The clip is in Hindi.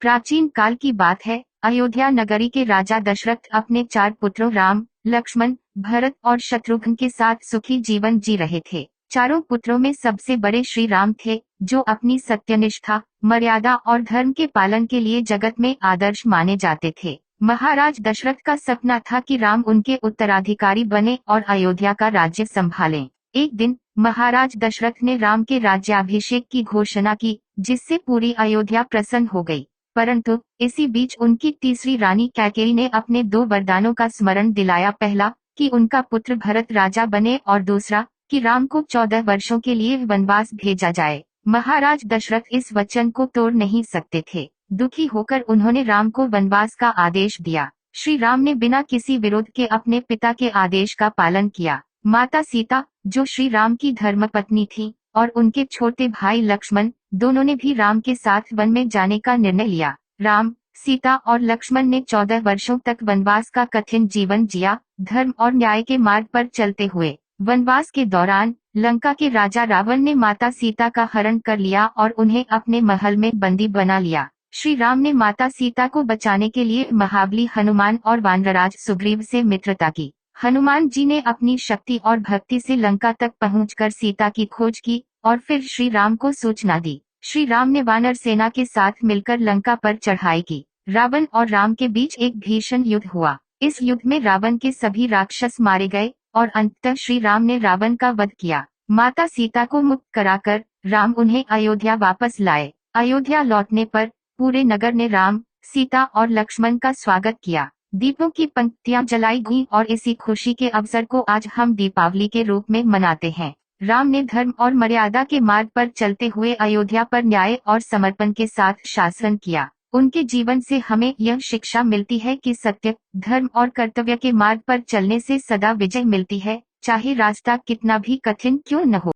प्राचीन काल की बात है। अयोध्या नगरी के राजा दशरथ अपने 4 पुत्रों राम, लक्ष्मण, भरत और शत्रुघ्न के साथ सुखी जीवन जी रहे थे। चारों पुत्रों में सबसे बड़े श्री राम थे, जो अपनी सत्यनिष्ठा, मर्यादा और धर्म के पालन के लिए जगत में आदर्श माने जाते थे। महाराज दशरथ का सपना था कि राम उनके उत्तराधिकारी बने और अयोध्या का राज्य संभालें। एक दिन महाराज दशरथ ने राम के राज्याभिषेक की घोषणा की, जिससे पूरी अयोध्या प्रसन्न हो गई। परंतु इसी बीच उनकी तीसरी रानी कैकेयी ने अपने 2 वरदानों का स्मरण दिलाया। पहला, कि उनका पुत्र भरत राजा बने और दूसरा, कि राम को 14 वर्षों के लिए वनवास भेजा जाए। महाराज दशरथ इस वचन को तोड़ नहीं सकते थे। दुखी होकर उन्होंने राम को वनवास का आदेश दिया। श्री राम ने बिना किसी विरोध के अपने पिता के आदेश का पालन किया। माता सीता, जो श्री राम की धर्मपत्नी थी, और उनके छोटे भाई लक्ष्मण, दोनों ने भी राम के साथ वन में जाने का निर्णय लिया। राम, सीता और लक्ष्मण ने 14 वर्षों तक वनवास का कठिन जीवन जिया, धर्म और न्याय के मार्ग पर चलते हुए। वनवास के दौरान लंका के राजा रावण ने माता सीता का हरण कर लिया और उन्हें अपने महल में बंदी बना लिया। श्री राम ने माता सीता को बचाने के लिए महाबली हनुमान और वानरराज सुग्रीव से मित्रता की। हनुमान जी ने अपनी शक्ति और भक्ति से लंका तक पहुंचकर सीता की खोज की और फिर श्री राम को सूचना दी। श्री राम ने वानर सेना के साथ मिलकर लंका पर चढ़ाई की। रावण और राम के बीच एक भीषण युद्ध हुआ। इस युद्ध में रावण के सभी राक्षस मारे गए और अंततः श्री राम ने रावण का वध किया। माता सीता को मुक्त कराकर राम उन्हें अयोध्या वापस लाए। अयोध्या लौटने पर पूरे नगर ने राम, सीता और लक्ष्मण का स्वागत किया। दीपों की पंक्तियां जलाई गईं और इसी खुशी के अवसर को आज हम दीपावली के रूप में मनाते हैं। राम ने धर्म और मर्यादा के मार्ग पर चलते हुए अयोध्या पर न्याय और समर्पण के साथ शासन किया। उनके जीवन से हमें यह शिक्षा मिलती है कि सत्य, धर्म और कर्तव्य के मार्ग पर चलने से सदा विजय मिलती है, चाहे रास्ता कितना भी कठिन क्यों न हो।